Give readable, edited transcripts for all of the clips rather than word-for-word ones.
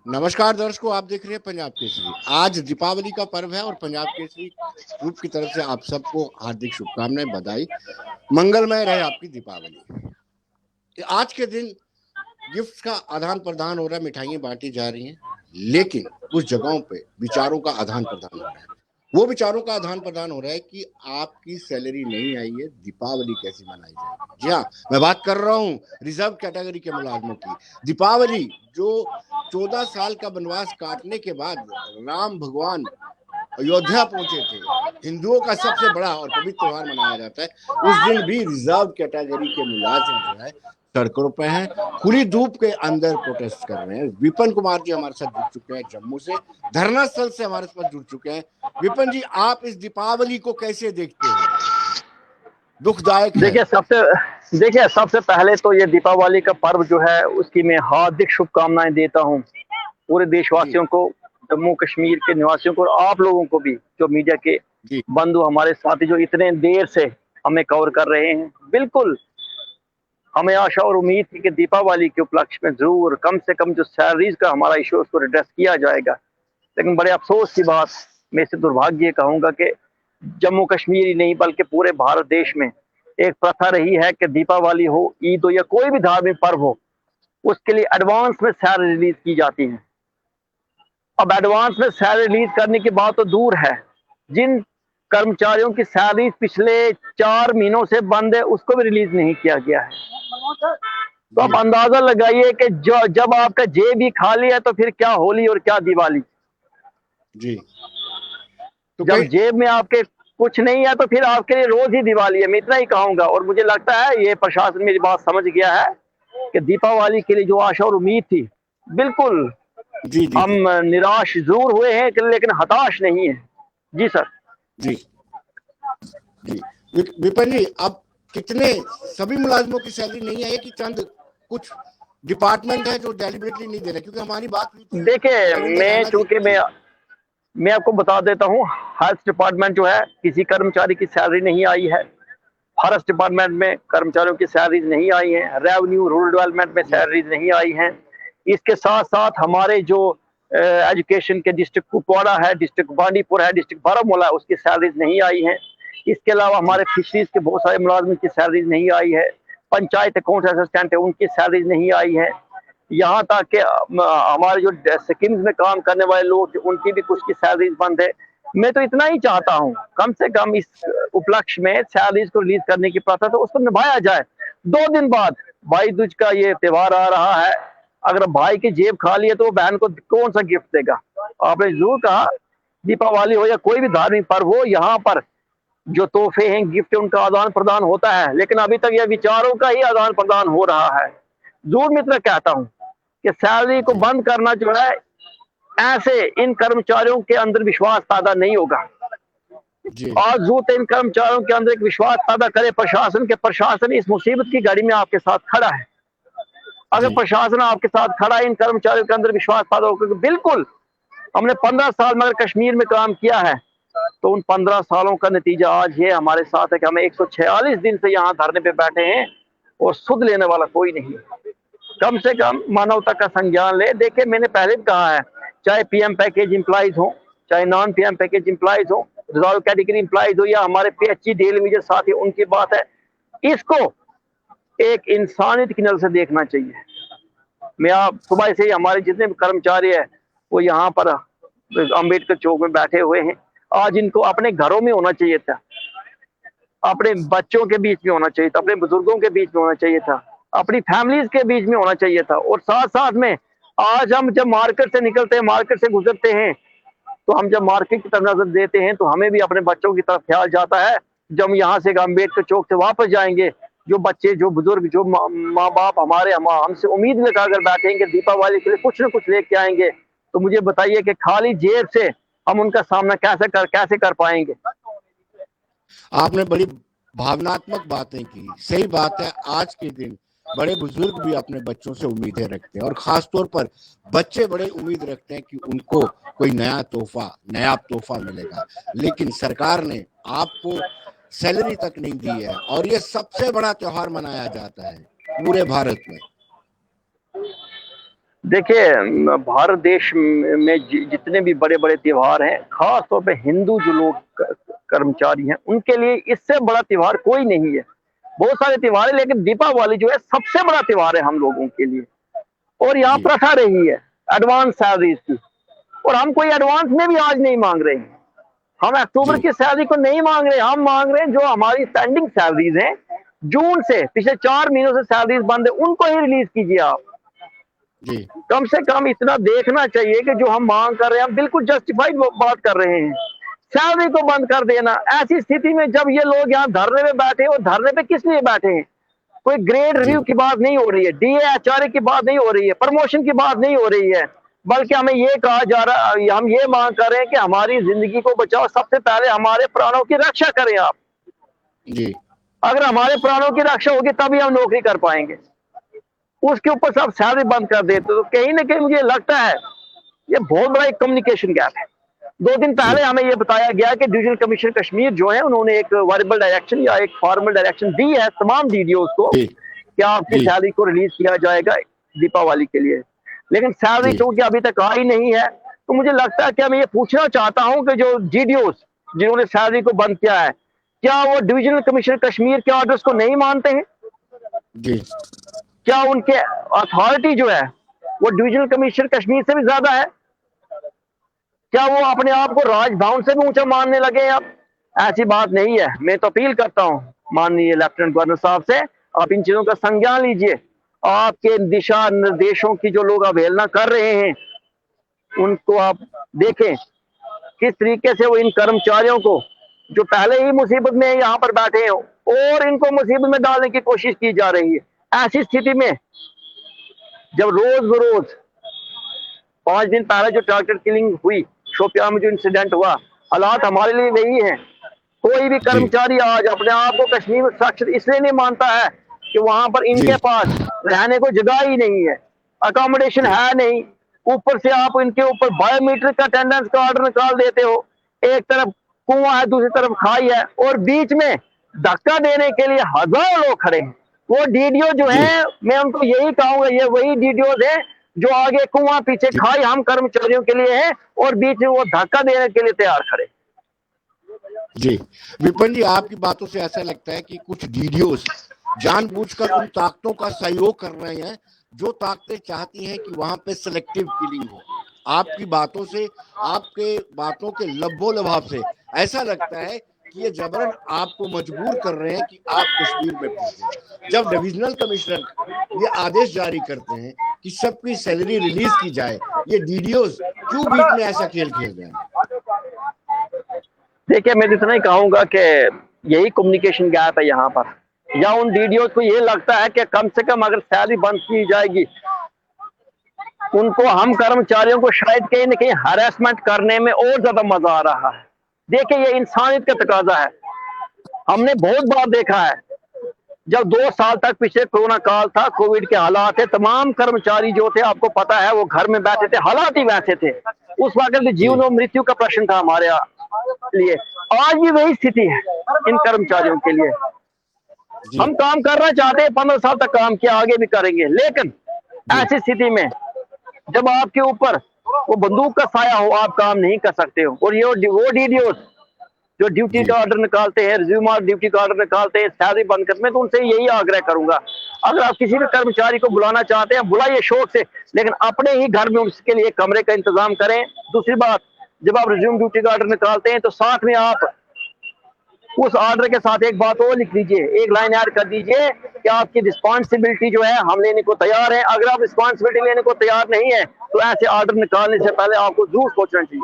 नमस्कार दर्शकों, आप देख रहे हैं पंजाब केसरी। आज दीपावली का पर्व है और पंजाब केसरी ग्रुप की तरफ से आप सबको हार्दिक शुभकामनाएं, बधाई। मंगलमय रहे आपकी दीपावली। आज के दिन गिफ्ट का आदान प्रदान हो रहा है, मिठाइयां बांटी जा रही हैं, लेकिन कुछ जगहों पे विचारों का आदान प्रदान हो रहा है। वो विचारों का आदान प्रदान हो रहा है कि आपकी सैलरी नहीं आई है, दीपावली कैसे मनाई जाएगी। जी हाँ, मैं बात कर रहा हूँ रिजर्व कैटेगरी के मुलाजमों की। दीपावली जो 14 साल का वनवास काटने के बाद राम भगवान अयोध्या पहुंचे थे, हिंदुओं का सबसे बड़ा और पवित्र त्योहार मनाया जाता है, उस दिन भी रिजर्व कैटेगरी के मुलाजिम जो है सड़कों पे हैं, खुली धूप के अंदर प्रोटेस्ट कर रहे हैं। विपिन कुमार जी हमारे साथ जुड़ चुके हैं जम्मू से, धरना स्थल से हमारे साथ जुड़ चुके हैं। विपिन जी, आप इस दीपावली को कैसे देखते हैं? दुखदायक है। देखिए सबसे पहले तो ये दीपावली का पर्व जो है उसकी मैं हार्दिक शुभकामनाएं देता हूँ पूरे जी देशवासियों को, जम्मू कश्मीर के निवासियों को और आप लोगों को भी, जो मीडिया के जी बंधु हमारे साथी जो इतने देर से हमें कवर कर रहे हैं। बिल्कुल हमें आशा और उम्मीद थी कि दीपावली के उपलक्ष्य में जरूर कम से कम जो सैलरीज का हमारा इशू उसको एड्रेस किया जाएगा, लेकिन बड़े अफसोस की बात, मैं इसे दुर्भाग्य कहूंगा कि जम्मू कश्मीर ही नहीं बल्कि पूरे भारत देश में एक प्रथा रही है कि दीपावली हो, ईद हो या कोई भी धार्मिक पर्व हो, उसके लिए एडवांस में सैलरी रिलीज की जाती है। अब एडवांस में सैलरी रिलीज करने की बात तो दूर है, जिन कर्मचारियों की सैलरी पिछले 4 महीनों से बंद है उसको भी रिलीज नहीं किया गया है। तो आप जी अंदाजा लगाइए कि जो जब आपका जेब ही खाली है तो फिर क्या होली और क्या दिवाली। जी तो जब कहीं जेब में आपके कुछ नहीं है तो फिर आपके लिए रोज ही दिवाली है, मैं इतना ही कहूंगा। और मुझे लगता है ये प्रशासन मेरी बात समझ गया है कि दीपावली के लिए जो आशा और उम्मीद थी, बिल्कुल जी जी हम जी निराश जरूर हुए हैं लेकिन हताश नहीं है। जी सर। जी जी विपिन जी, अब कितने सभी मुलाजिमों की सैलरी नहीं आई है कि चंद कुछ डिपार्टमेंट है जो डेलिबरेटली नहीं दे रहे? क्योंकि हमारी बात हुई थी देखिए रविंद्र मैं खन्ना जी। चूंकि जी मैं आपको बता देता हूँ, हेल्थ डिपार्टमेंट जो है किसी कर्मचारी की सैलरी नहीं आई है, फॉरेस्ट डिपार्टमेंट में कर्मचारियों की सैलरीज नहीं आई हैं, रेवेन्यू रूरल डेवलपमेंट में जी सैलरीज नहीं आई हैं। इसके साथ साथ हमारे जो एजुकेशन के डिस्ट्रिक्ट कुपवाड़ा है, डिस्ट्रिक्ट बांडीपुर है, डिस्ट्रिक्ट बारामूला, उसकी सैलरीज नहीं आई हैं। इसके अलावा जी हमारे फिशरीज के बहुत सारे मुलाजमिन की सैलरीज नहीं आई है, पंचायत अकाउंट असिस्टेंट है उनकी सैलरीज नहीं आई है, यहाँ तक कि हमारे जो स्कीम्स में काम करने वाले लोग थे उनकी भी कुछ की सैलरीज बंद है। मैं तो इतना ही चाहता हूँ कम से कम इस उपलक्ष्य में सैलरीज को रिलीज करने की प्रथा तो उसको निभाया जाए। 2 दिन बाद भाई दूज का ये त्योहार आ रहा है, अगर भाई की जेब खाली है तो वो बहन को कौन सा गिफ्ट देगा। आपने जरूर कहा दीपावली हो या कोई भी धार्मिक पर्व हो, यहाँ पर जो तोहफे हैं, गिफ्ट है, उनका आदान प्रदान होता है, लेकिन अभी तक यह विचारों का ही आदान प्रदान हो रहा है। जरूर मैं इतना कहता हूँ कि सैलरी को जी बंद करना जो है, ऐसे इन कर्मचारियों के अंदर विश्वास पैदा नहीं होगा। जी आज जरूरत इन कर्मचारियों के अंदर एक विश्वास पैदा करे प्रशासन के, प्रशासन इस मुसीबत की घड़ी में आपके साथ खड़ा है। अगर जी प्रशासन आपके साथ खड़ा है, इन कर्मचारियों के अंदर विश्वास पैदा होगा। बिल्कुल हमने 15 साल में अगर कश्मीर में काम किया है तो उन 15 सालों का नतीजा आज ये हमारे साथ है कि हमें 146 दिन से यहाँ धरने पे बैठे हैं और सुध लेने वाला कोई नहीं। कम से कम मानवता का संज्ञान ले। देखिए मैंने पहले भी कहा है, चाहे पीएम पैकेज इंप्लाइज हो, चाहे नॉन पीएम पैकेज इंप्लाइज हो, रिजर्व कैटेगरी इंप्लाइज हो या हमारे पीएचई डेली वेजेस साथी, उनकी बात है, इसको एक इंसानियत की नजर से देखना चाहिए। मैं आप सुबह से ही हमारे जितने भी कर्मचारी है वो यहाँ पर अम्बेडकर चौक में बैठे हुए हैं। आज इनको अपने घरों में होना चाहिए था, अपने बच्चों के बीच में होना चाहिए था, अपने बुजुर्गों के बीच में होना चाहिए था, अपनी फैमिलीज के बीच में होना चाहिए था। और साथ साथ में आज हम जब मार्केट से निकलते हैं, मार्केट से गुजरते हैं, तो हम जब मार्केट की तरफ नजर देते हैं तो हमें भी अपने बच्चों की तरफ ख्याल जाता है। जब हम यहाँ से अम्बेडकर चौक से वापस जाएंगे, जो बच्चे, जो बुजुर्ग, जो माँ बाप हमारे हमसे उम्मीद लगाकर बैठेंगे दीपावली के लिए कुछ न कुछ लेके आएंगे, तो मुझे बताइए कि खाली जेब से हम उनका सामना कैसे कर पाएंगे। आपने बड़ी भावनात्मक बातें की। सही बात है, आज के दिन बड़े बुजुर्ग भी अपने बच्चों से उम्मीदें रखते हैं और खास तौर पर बच्चे बड़े उम्मीद रखते हैं कि उनको कोई नया तोहफा मिलेगा, लेकिन सरकार ने आपको सैलरी तक नहीं दी है और ये सबसे बड़ा त्योहार मनाया जाता है पूरे भारत में। देखिए, भारत देश में जितने भी बड़े बड़े त्योहार हैं, खास तौर पे हिंदू जो लोग कर्मचारी हैं, उनके लिए इससे बड़ा त्योहार कोई नहीं है। बहुत सारे त्योहार है, लेकिन दीपावली जो है सबसे बड़ा त्योहार है हम लोगों के लिए। और यहाँ जी प्रथा रही है एडवांस सैलरीज की, और हम कोई एडवांस में भी आज नहीं मांग रहे हैं। हम अक्टूबर जी की सैलरी को नहीं मांग रहे, हम मांग रहे हैं जो हमारी पेंडिंग सैलरीज हैं, जून से पिछले 4 महीनों से सैलरीज बंद है, उनको ही रिलीज कीजिए आप। जी कम से कम इतना देखना चाहिए कि जो हम मांग कर रहे हैं, हम बिल्कुल जस्टिफाइड बात कर रहे हैं। सैलरी को बंद कर देना ऐसी स्थिति में जब ये लोग यहाँ धरने में बैठे, और धरने पे किस लिए बैठे हैं? कोई ग्रेड जी रिव्यू की बात नहीं हो रही है, डीए एचआरए की बात नहीं हो रही है, प्रमोशन की बात नहीं हो रही है, बल्कि हमें ये कहा जा रहा, हम ये मांग कर रहे हैं कि हमारी जिंदगी को बचाओ, सबसे पहले हमारे प्राणों की रक्षा करें आप। जी अगर हमारे प्राणों की रक्षा होगी तभी हम नौकरी कर पाएंगे। उसके ऊपर सब सैलरी बंद कर देते, तो कहीं ना कहीं मुझे लगता है ये बहुत बड़ा एक कम्युनिकेशन गैप है। 2 दिन जी पहले हमें ये बताया गया कि डिविजनल कमिश्नर कश्मीर जो है, उन्होंने एक वर्बल डायरेक्शन या एक फॉर्मल डायरेक्शन दी है तमाम डीडीओ को जी कि आपकी जी सैलरी को रिलीज किया जाएगा दीपावली के लिए। लेकिन सैलरी जी चूंकि अभी तक आई नहीं है, तो मुझे लगता है कि मैं ये पूछना चाहता हूं कि जो डीडीओस जिन्होंने सैलरी को बंद किया है, क्या वो डिविजनल कमिश्नर कश्मीर के ऑर्डर्स को नहीं मानते हैं? जी क्या उनके अथॉरिटी जो है वो डिविजनल कमिश्नर कश्मीर से भी ज्यादा है? क्या वो अपने आप को राजभवन से भी ऊंचा मानने लगे अब? ऐसी बात नहीं है। मैं तो अपील करता हूं माननीय लेफ्टिनेंट गवर्नर साहब से, आप इन चीजों का संज्ञान लीजिए। आपके दिशा निर्देशों की जो लोग अवहेलना कर रहे हैं, उनको आप देखें किस तरीके से वो इन कर्मचारियों को, जो पहले ही मुसीबत में यहाँ पर बैठे हैं, और इनको मुसीबत में डालने की कोशिश की जा रही है। ऐसी स्थिति में जब रोज बरोज 5 दिन पहले जो टारगेट किलिंग हुई, शोपियां में जो इंसिडेंट हुआ, हालात हमारे लिए वही है। कोई भी जी कर्मचारी आज अपने आप को कश्मीर में सुरक्षित इसलिए नहीं मानता है कि वहां पर इनके जी पास रहने को जगह ही नहीं है, अकोमोडेशन जी है नहीं। ऊपर से आप इनके ऊपर बायोमीट्रिक अटेंडेंस का ऑर्डर निकाल देते हो। एक तरफ कुआं है, दूसरी तरफ खाई है, और बीच में धक्का देने के लिए हजारों लोग खड़े हैं। वो डीडीओ जो जी है, मैं उनको यही कहूंगा, ये वही डीडीओ है जो आगे कुआं पीछे जी खाई हम कर्मचारियों के लिए है, और बीच में वो धक्का देने के लिए तैयार खड़े। जी विपिन जी, आपकी बातों से ऐसा लगता है कि कुछ डीडीओस जानबूझकर उन ताकतों का सहयोग कर रहे हैं जो ताकतें चाहती हैं कि वहां पे सिलेक्टिव किलिंग हो। आपकी बातों से, आपके बातों के लब्बो लभाव से ऐसा लगता है कि ये जबरन आपको मजबूर कर रहे हैं कि आप कश्मीर में पहुंचे। जब डिविजनल कमिश्नर ये आदेश जारी करते हैं कि सबकी सैलरी रिलीज की जाए, ये डीडीओस क्यों बीच में ऐसा खेल खेल रहे हैं? देखिए, मैं इतना ही कहूंगा कि यही कम्युनिकेशन गैप है यहाँ पर, या उन डीडीओ को ये लगता है कि कम से कम अगर सैलरी बंद की जाएगी, उनको हम कर्मचारियों को शायद कहीं ना कहीं हरासमेंट करने में और ज्यादा मजा आ रहा है। देखिए, ये इंसानियत का तकाजा है। हमने बहुत बार देखा है, जब 2 साल तक पीछे कोरोना काल था, कोविड के हालात थे, तमाम कर्मचारी जो थे, आपको पता है, वो घर में बैठे थे, हालात ही वैसे थे। उस वक्त जीवन और मृत्यु का प्रश्न था हमारे लिए। आज भी वही स्थिति है इन कर्मचारियों के लिए। हम काम करना चाहते हैं, 15 साल तक काम किया, आगे भी करेंगे, लेकिन ऐसी स्थिति में जब आपके ऊपर वो बंदूक का साया हो, आप काम नहीं कर सकते हो। और ये वो डीडीओ जो ड्यूटी का ऑर्डर निकालते हैं, रिज्यूम और ड्यूटी का ऑर्डर निकालते हैं, सैलरी बंद करते हैं, तो उनसे यही आग्रह करूंगा, अगर आप किसी भी कर्मचारी को बुलाना चाहते हैं, बुलाइए शौक से, लेकिन अपने ही घर में उसके लिए कमरे का इंतजाम करें। दूसरी बात, जब आप रिज्यूम ड्यूटी का ऑर्डर निकालते हैं, तो साथ में आप उस ऑर्डर के साथ एक बात और लिख दीजिए, एक लाइन ऐड कर दीजिए कि आपकी रिस्पॉन्सिबिलिटी जो है हम लेने को तैयार है। अगर आप रिस्पॉन्सिबिलिटी लेने को तैयार नहीं है, तो ऐसे ऑर्डर निकालने से पहले आपको जरूर सोचना चाहिए।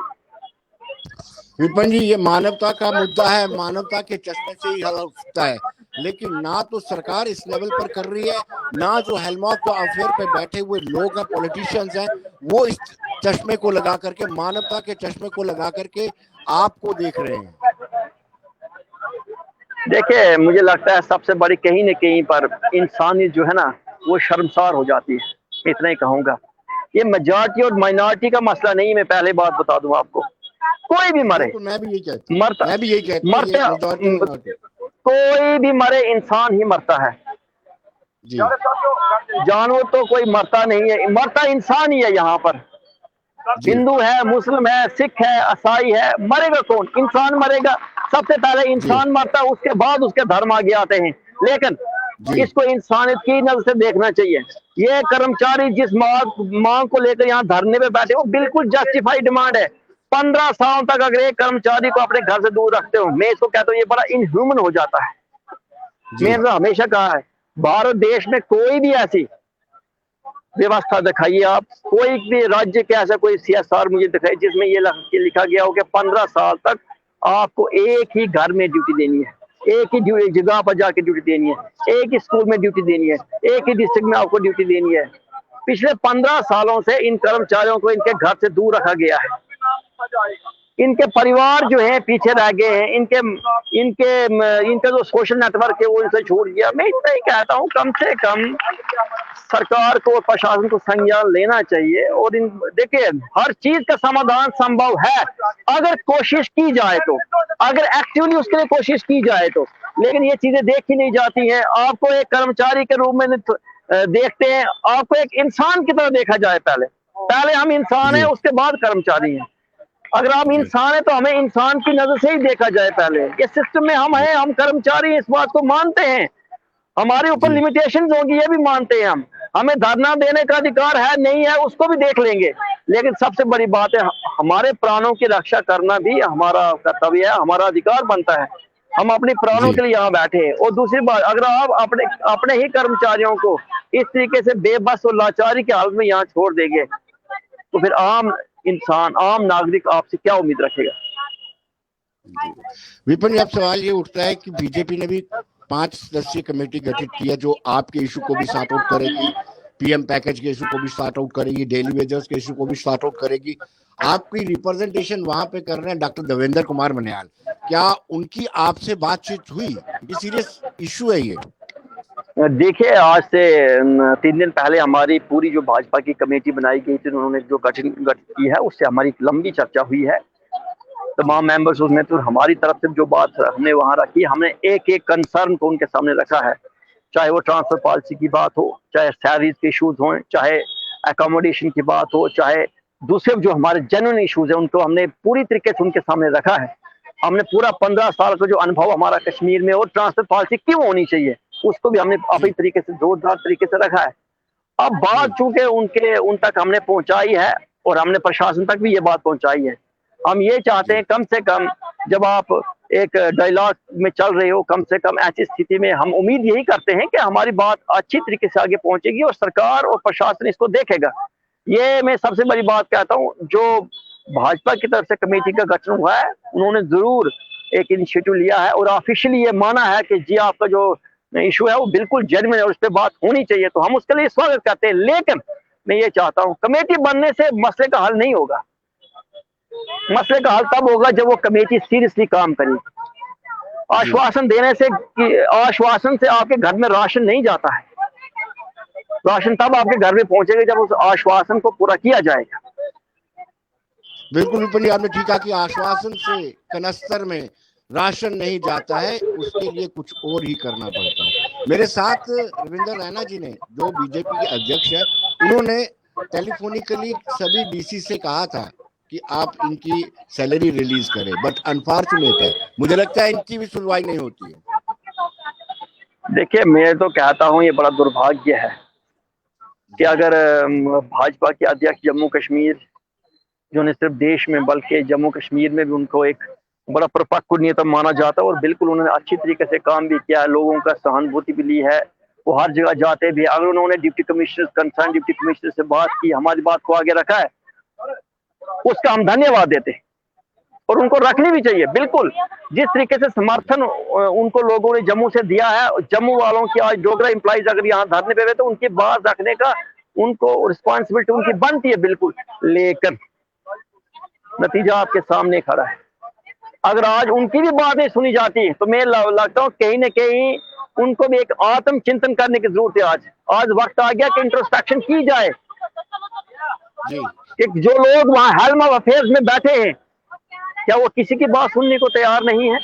विपिन जी, ये मानवता का मुद्दा है, मानवता के चश्मे से ही हल हो सकता है, लेकिन ना तो सरकार इस लेवल पर कर रही है, ना जो हेलम ऑफ द अफेयर पे बैठे हुए लोग हैं, पॉलिटिशियंस हैं, वो इस चश्मे को लगा करके, मानवता के चश्मे को लगा करके आपको देख रहे हैं। देखिए, मुझे लगता है सबसे बड़ी कहीं न कहीं पर इंसानियत जो है ना, वो शर्मसार हो जाती है। इतना ही कहूंगा, ये मेजॉरिटी और माइनॉरिटी का मसला नहीं, मैं पहले बात बता दूं आपको। कोई भी मरे, मैं भी यही कहती मरता, मैं भी यही कहती मरते, हूँ, कोई भी मरे, इंसान ही मरता है। जी जानवर तो कोई मरता नहीं है, मरता इंसान ही है यहाँ पर। जी हिंदू है, मुस्लिम है, सिख है, ईसाई है, मरेगा कौन? इंसान मरेगा। सबसे पहले जी इंसान मरता है, उसके बाद उसके धर्म आगे आते हैं। लेकिन जी इसको इंसानियत की नजर से देखना चाहिए। ये कर्मचारी जिस मांग को लेकर यहाँ धरने पे बैठे, वो बिल्कुल जस्टिफाइड डिमांड है। 15 साल तक अगर एक कर्मचारी को अपने घर से दूर रखते हो, मैं इसको कहता हूँ ये बड़ा इनह्यूमन हो जाता है। जी मैंने तो हमेशा कहा है, भारत देश में कोई भी ऐसी व्यवस्था दिखाइए आप, कोई भी राज्य के ऐसा कोई सीएसआर मुझे दिखाई जिसमें ये लिखा गया हो कि 15 साल तक आपको एक ही घर में ड्यूटी देनी है, एक ही जगह पर जाके ड्यूटी देनी है, एक ही स्कूल में ड्यूटी देनी है, एक ही डिस्ट्रिक्ट में आपको ड्यूटी देनी है। पिछले 15 सालों से इन कर्मचारियों को इनके घर से दूर रखा गया है। इनके परिवार जो है पीछे रह गए हैं, इनके इनके इनका जो सोशल नेटवर्क है वो इनसे छूट गया। मैं इतना ही कहता हूँ, कम से कम सरकार को, प्रशासन को संज्ञान लेना चाहिए। और इन देखिए, हर चीज का समाधान संभव है अगर कोशिश की जाए तो, अगर एक्टिवली उसके लिए कोशिश की जाए तो। लेकिन ये चीजें देखी नहीं जाती हैं। आपको एक कर्मचारी के रूप में देखते हैं, आपको एक इंसान की तरह देखा जाए। पहले पहले हम इंसान हैं, जी उसके बाद कर्मचारी हैं। अगर आप जी इंसान है तो हमें इंसान की नजर से ही देखा जाए। पहले ये सिस्टम में हम जी हैं, हम कर्मचारी, इस बात को मानते हैं। हमारे ऊपर जी लिमिटेशंस होंगी, ये भी मानते हैं हम। हमें धरना देने का अधिकार है नहीं है उसको भी देख लेंगे। लेकिन सबसे बड़ी बात है, हमारे प्राणों की रक्षा करना भी हमारा कर्तव्य है, हमारा अधिकार बनता है। हम अपने प्राणों जी के लिए यहाँ बैठे हैं। और दूसरी बात, अगर आप अपने अपने ही कर्मचारियों को इस तरीके से बेबस और लाचारी की हालत में यहाँ छोड़ देंगे, तो फिर आम इंसान, आम नागरिक आपसे क्या उम्मीद रखेगा? जी विपिन, अब सवाल ये उठता है कि बीजेपी ने भी 5 सदस्यीय कमेटी गठित की है जो आपके इशू को भी सॉर्ट आउट करेगी, पीएम पैकेज के इशू को भी सॉर्ट आउट करेगी, डेली वेजेस के इशू को भी सॉर्ट आउट करेगी। आपकी रिप्रेजेंटेशन वहां पे कर रहे हैं डॉक्टर देवेंद्र कुमार मन्याल, क्या उनकी आपसे बातचीत हुई? ये सीरियस इशू है ये। देखिए, आज से 3 दिन पहले हमारी पूरी जो भाजपा की कमेटी बनाई गई थी, उन्होंने जो गठित की है, उससे हमारी लंबी चर्चा हुई है। जी तमाम मेंबर्स उसमें, तो हमारी तरफ से जो बात हमने वहां रखी, हमने एक एक कंसर्न को उनके सामने रखा है। चाहे वो ट्रांसफर पॉलिसी की बात हो, चाहे सैलरीज के इशूज हों, चाहे एकोमोडेशन की बात हो, चाहे दूसरे जो हमारे जेन्युइन इशूज हैं, उनको हमने पूरी तरीके से उनके सामने रखा है। हमने पूरा 15 साल का जो अनुभव हमारा कश्मीर में और ट्रांसफर पॉलिसी क्यों होनी चाहिए, उसको भी हमने अपनी जी तरीके से जोरदार तरीके से रखा है। अब जी बात चूंकि उन तक हमने पहुंचाई है और हमने प्रशासन तक भी ये बात पहुंचाई है। हम ये चाहते जी हैं, कम से कम जब आप एक डायलॉग में चल रहे हो, कम से कम ऐसी स्थिति में हम उम्मीद यही करते हैं कि हमारी बात अच्छी तरीके से आगे पहुंचेगी और सरकार और प्रशासन इसको देखेगा। ये मैं सबसे बड़ी बात कहता हूँ, जो भाजपा की तरफ से कमेटी का गठन हुआ है, उन्होंने जरूर एक इनिशिएटिव लिया है और ऑफिशियली ये माना है कि जी आपका जो इशू है वो बिल्कुल जेन्युइन है और उस पर बात होनी चाहिए। तो हम उसके लिए स्वागत करते हैं। लेकिन मैं ये चाहता हूँ, कमेटी बनने से मसले का हल नहीं होगा। मसले का हल तब होगा जब वो कमेटी सीरियसली काम करेगी। जी आश्वासन देने से, आश्वासन से आपके घर में राशन नहीं जाता है। राशन तब आपके घर में पहुंचेगा जब उस आश्वासन को पूरा किया जाएगा। बिल्कुल विपिन, आपने ठीक कहा कि आश्वासन से कनस्तर में राशन नहीं जाता है, उसके लिए कुछ और ही करना पड़ता है। मेरे साथ रविंदर रैना जी ने, जो बीजेपी के अध्यक्ष है, उन्होंने टेलीफोनिकली सभी डीसी से कहा था कि आप इनकी सैलरी रिलीज करें, बट अनफॉर्चुनेट है, मुझे लगता है इनकी भी सुनवाई नहीं होती है। देखिए, मैं तो कहता हूँ ये बड़ा दुर्भाग्य है कि जी अगर भाजपा के अध्यक्ष जम्मू कश्मीर, जो न सिर्फ देश में बल्कि जम्मू कश्मीर में भी उनको एक बड़ा परिपक्व नेता माना जाता है और बिल्कुल उन्होंने अच्छी तरीके से काम भी किया है, लोगों का सहानुभूति भी ली है, वो हर जगह जाते भी। अगर उन्होंने deputy commissioner, concern deputy commissioner से बात की, हमारी बात को आगे रखा है, उसका हम धन्यवाद देते हैं और उनको रखनी भी चाहिए। बिल्कुल जिस तरीके से समर्थन उनको लोगों ने जम्मू से दिया है, जम्मू वालों की आज डोगरा एम्प्लॉइज अगर यहाँ धरने पे हुए तो उनकी बात रखने का उनको रिस्पॉन्सिबिलिटी उनकी बनती है, बिल्कुल। लेकिन नतीजा आपके सामने खड़ा है। अगर आज उनकी भी बातें सुनी जाती है तो मैं लगता हूँ कहीं ना कहीं उनको भी एक आत्म चिंतन करने की जरूरत है। आज वक्त आ गया कि इंट्रोस्पेक्शन की जाए जी कि जो लोग वहां हेल्म ऑफ अफेयर्स में बैठे हैं, क्या वो किसी की बात सुनने को तैयार नहीं है?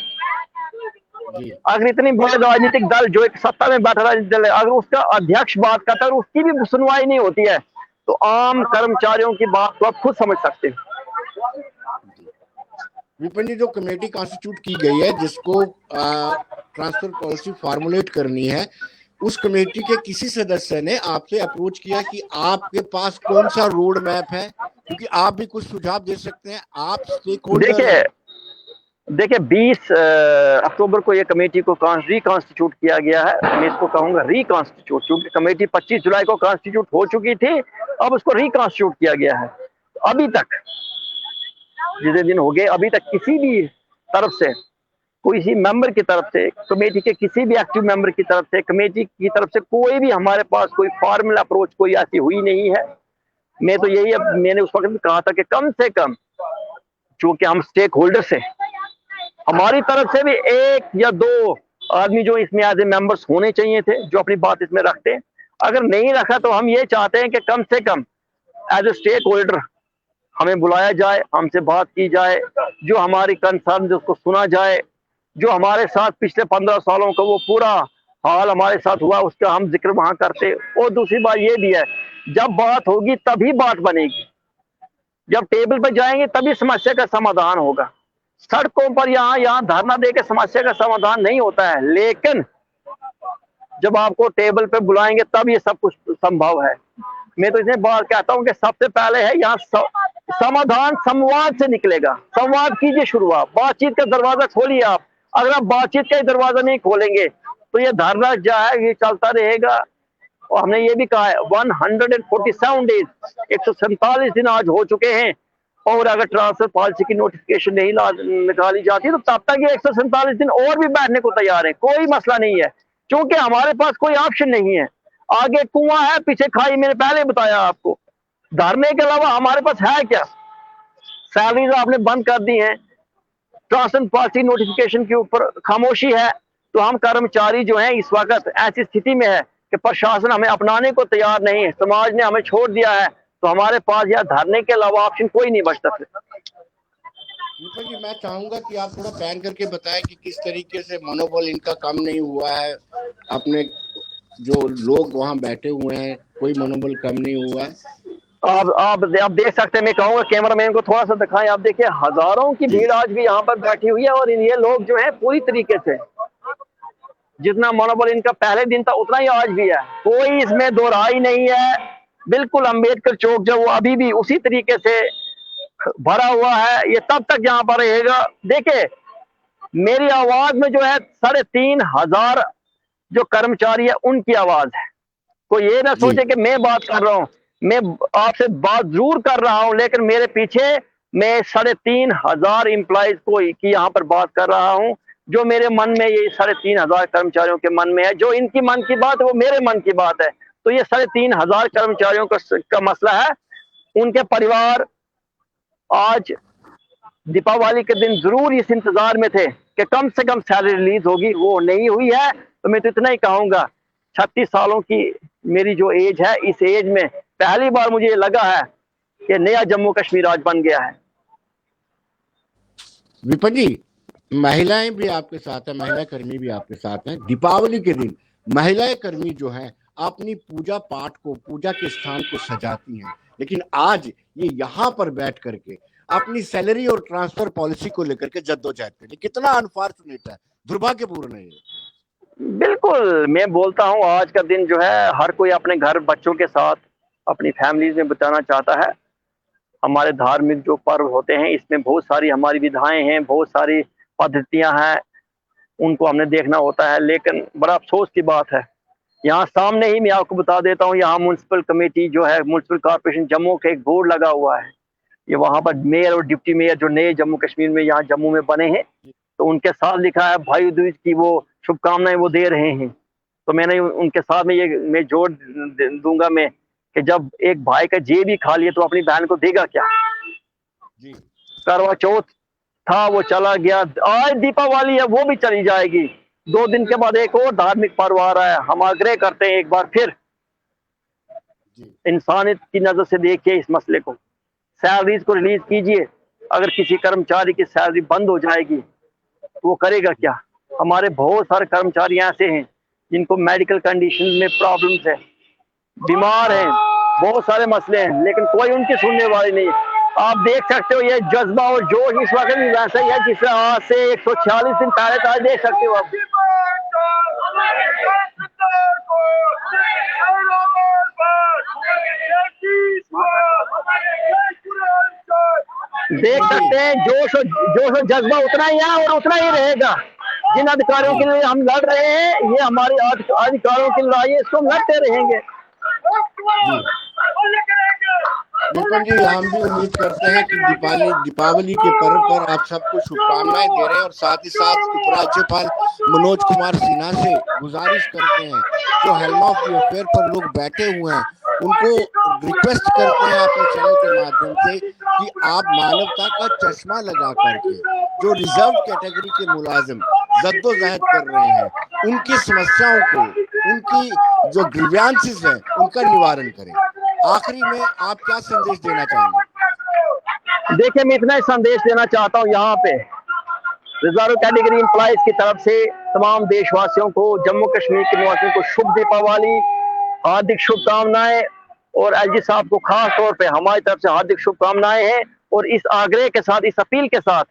जी अगर इतनी बड़े राजनीतिक दल जो एक सत्ता में बैठा राजनीतिक दल है, अगर उसका अध्यक्ष बात करता है और उसकी भी सुनवाई नहीं होती है, तो आम कर्मचारियों की बात तो आप खुद समझ सकते हैं। जी। विपिन जी, जो कमेटी कॉन्स्टिट्यूट की गई है जिसको ट्रांसफर पॉलिसी फॉर्मुलेट करनी है, उस कमेटी के किसी सदस्य ने आपसे अप्रोच किया कि आपके पास कौन सा रोड मैप है, क्योंकि आप भी कुछ सुझाव दे सकते हैं, आप स्टेक होल्डर देखिए हैं। देखिए 20 अक्टूबर को ये कमेटी को रिकॉन्स्टिट्यूट किया गया है। मैं इसको कहूंगा रिकॉन्स्टिट्यूट, क्योंकि कमेटी 25 जुलाई को कॉन्स्टिट्यूट हो चुकी थी, अब उसको रिकॉन्स्टिट्यूट किया गया है। अभी तक जितने दिन हो गए, अभी तक किसी भी तरफ से, किसी मेंबर की तरफ से, कमेटी के किसी भी एक्टिव मेंबर की तरफ से, कमेटी की तरफ से कोई भी हमारे पास कोई फॉर्मल अप्रोच कोई ऐसी हुई नहीं है। मैं तो यही, मैंने उस वक्त भी कहा था कि कम से कम, चूंकि हम स्टेक होल्डर्स हैं, हमारी तरफ से भी एक या दो आदमी जो इसमें एज ए मेंबर्स होने चाहिए थे, जो अपनी बात इसमें रखते हैं। अगर नहीं रखा तो हम ये चाहते हैं कि कम से कम एज ए स्टेक होल्डर हमें बुलाया जाए, हमसे बात की जाए, जो हमारी कंसर्न उसको सुना जाए, जो हमारे साथ पिछले 15 सालों का वो पूरा हाल हमारे साथ हुआ उसका हम जिक्र वहां करते। और दूसरी बात ये भी है, जब बात होगी तभी बात बनेगी, जब टेबल पर जाएंगे तभी समस्या का समाधान होगा। सड़कों पर यहाँ यहाँ धरना देकर समस्या का समाधान नहीं होता है, लेकिन जब आपको टेबल पे बुलाएंगे तब ये सब कुछ संभव है। मैं तो इसमें बात कहता हूँ कि सबसे पहले है यहाँ समाधान संवाद से निकलेगा। संवाद कीजिए, शुरुआत बातचीत का दरवाजा खोलिए आप। अगर आप बातचीत का ही दरवाजा नहीं खोलेंगे तो ये धरना जो है ये चलता रहेगा। और हमने ये भी कहा है 147 डेज, 147 दिन आज हो चुके हैं, और अगर ट्रांसफर पॉलिसी की नोटिफिकेशन नहीं निकाली जाती तो तब तक ये 147 दिन और भी बैठने को तैयार है, कोई मसला नहीं है, क्योंकि हमारे पास कोई ऑप्शन नहीं है। आगे कुआं है, पीछे खाई, मैंने पहले बताया आपको। धरने के अलावा हमारे पास है क्या? सैलरीज आपने बंद कर दी है, ट्रांसफर पॉलिसी नोटिफिकेशन के ऊपर खामोशी है, तो हम कर्मचारी जो हैं इस वक्त ऐसी स्थिति में है कि प्रशासन हमें अपनाने को तैयार नहीं है, समाज ने हमें छोड़ दिया है, तो हमारे पास यह धरने के अलावा ऑप्शन कोई नहीं बचता। विपिन जी, मैं चाहूंगा कि आप थोड़ा बैन करके बताएं कि किस तरीके से मनोबल इनका कम नहीं हुआ है। अपने जो लोग वहां बैठे हुए हैं, कोई मनोबल कम नहीं हुआ है। आप देख सकते हैं, मैं कहूंगा कैमरामैन को थोड़ा सा दिखाएं। आप देखिए हजारों की भीड़ आज भी यहाँ पर बैठी हुई है, और ये लोग जो है पूरी तरीके से जितना मनोबल इनका पहले दिन था उतना ही आज भी है, कोई इसमें दो राय नहीं है। बिल्कुल अम्बेडकर चौक जो वो अभी भी उसी तरीके से भरा हुआ है, ये तब तक यहाँ पर रहेगा। देखिए मेरी आवाज में जो है 3,500 जो कर्मचारी है उनकी आवाज है। कोई ये ना सोचे कि मैं बात कर रहा हूँ, मैं आपसे बात जरूर कर रहा हूं, लेकिन मेरे पीछे मैं 3,500 एम्प्लॉइज को की यहाँ पर बात कर रहा हूं, जो मेरे मन में, ये 3,500 कर्मचारियों के मन में है, जो इनकी मन की बात है वो मेरे मन की बात है। तो ये 3,500 कर्मचारियों का मसला है। उनके परिवार आज दीपावली के दिन जरूर इस इंतजार में थे कि कम से कम सैलरी रिलीज होगी, वो नहीं हुई है। तो मैं तो इतना ही कहूंगा, 36 सालों की मेरी जो एज है, इस एज में पहली बार मुझे लगा है कि नया जम्मू कश्मीर आज बन गया है। विपिन जी, महिलाएं भी आपके साथ है, महिला कर्मी भी आपके साथ हैं। दीपावली के दिन महिलाएं कर्मी जो हैं अपनी पूजा पाठ को, पूजा के स्थान को सजाती हैं, लेकिन आज ये यहाँ पर बैठ करके अपनी सैलरी और ट्रांसफर पॉलिसी को लेकर के जद्दोजहद करती। कितना अनफॉर्चुनेट है, दुर्भाग्यपूर्ण है ये। बिल्कुल, मैं बोलता हूँ आज का दिन जो है हर कोई अपने घर बच्चों के साथ अपनी फैमिलीज में बिताना चाहता है। हमारे धार्मिक जो पर्व होते हैं इसमें बहुत सारी हमारी विधाएं हैं, बहुत सारी पद्धतियां हैं, उनको हमने देखना होता है। लेकिन बड़ा अफसोस की बात है, यहाँ सामने ही मैं आपको बता देता हूँ, यहाँ म्युनिसिपल कमेटी जो है, म्युनिसिपल कॉर्पोरेशन जम्मू का एक बोर्ड लगा हुआ है। ये वहां पर मेयर और डिप्टी मेयर जो नए जम्मू कश्मीर में यहाँ जम्मू में बने हैं, तो उनके साथ लिखा है भाई दूज की वो शुभकामनाएं वो दे रहे हैं। तो मैंने उनके साथ में ये मैं जोड़ दूंगा मैं कि जब एक भाई का जेब ही खा लिया तो अपनी बहन को देगा क्या। जी। करवा चौथ था वो चला गया, आज दीपावली है वो भी चली जाएगी। 2 दिन के बाद एक और धार्मिक पर्व आ रहा है। हम आग्रह करते हैं एक बार फिर इंसानियत की नजर से देखिए इस मसले को, सैलरीज को रिलीज कीजिए। अगर किसी कर्मचारी की सैलरी बंद हो जाएगी तो वो करेगा क्या? हमारे बहुत सारे कर्मचारी ऐसे हैं जिनको मेडिकल कंडीशन में प्रॉब्लम्स है, बीमार हैं, बहुत सारे मसले हैं, लेकिन कोई उनकी सुनने वाली नहीं। आप देख सकते हो ये जज्बा और जोश इस वक्त भी वैसा ही है जिससे आज से 146 दिन पहले था। देख सकते हो आप। देख सकते हैं जोश और जज्बा उतना ही है और उतना ही रहेगा। जिन अधिकारियों के लिए हम लड़ रहे हैं, ये हमारी अधिकारियों की लड़ाई है, इसको हम लड़ते रहेंगे। निपुण जी, हम भी उम्मीद करते हैं कि दीपावली के पर्व पर आप सबको शुभकामनाएं दे रहे हैं और साथ ही साथ उपराज्यपाल मनोज कुमार सिन्हा से गुजारिश करते हैं, जो हेल्म ऑफ द अफेयर पर लोग बैठे हुए हैं, उनको रिक्वेस्ट करते हैं अपने चैनल के माध्यम से कि आप मानवता का चश्मा लगा करके जो रिजर्व कैटेगरी के मुलाजिम जद्दोजहद कर रहे हैं, उनकी समस्याओं को, उनकी जो ग्रीवियंसेस है, उनका निवारण करें। आखिरी में आप क्या संदेश देना चाहेंगे? देखिए, मैं इतना ही संदेश देना चाहता हूँ यहाँ पे रिजर्व कैटेगरी एम्प्लॉइज की तरफ से तमाम देशवासियों को, जम्मू कश्मीर के निवासियों को शुभ दीपावली, हार्दिक शुभकामनाएं। और एलजी साहब को खास तौर पे हमारी तरफ से हार्दिक शुभकामनाएं हैं। और इस आग्रह के साथ, इस अपील के साथ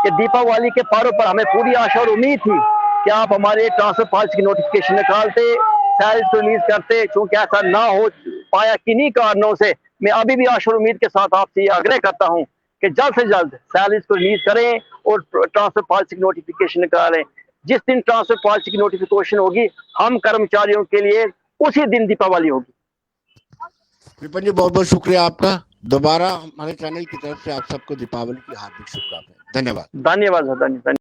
कि दीपावली के पर्व पर हमें पूरी आशा और उम्मीद थी कि आप हमारे ट्रांसफर पॉलिसी की नोटिफिकेशन निकालते, सैलरी को रिलीज करते। चूंकि ऐसा ना हो पाया किन्हीं कारणों से, मैं अभी भी आशा और उम्मीद के साथ आपसे ये आग्रह करता हूं कि जल्द से जल्द सैलरीज को रिलीज करें और ट्रांसफर पॉलिसी की नोटिफिकेशन निकालें। जिस दिन ट्रांसफर पॉलिसी की नोटिफिकेशन होगी, हम कर्मचारियों के लिए उसी दिन दीपावली होगी। विपिन जी, बहुत बहुत शुक्रिया आपका। दोबारा हमारे चैनल की तरफ से आप सबको दीपावली की हार्दिक शुभकामनाएं। धन्यवाद। धन्यवाद।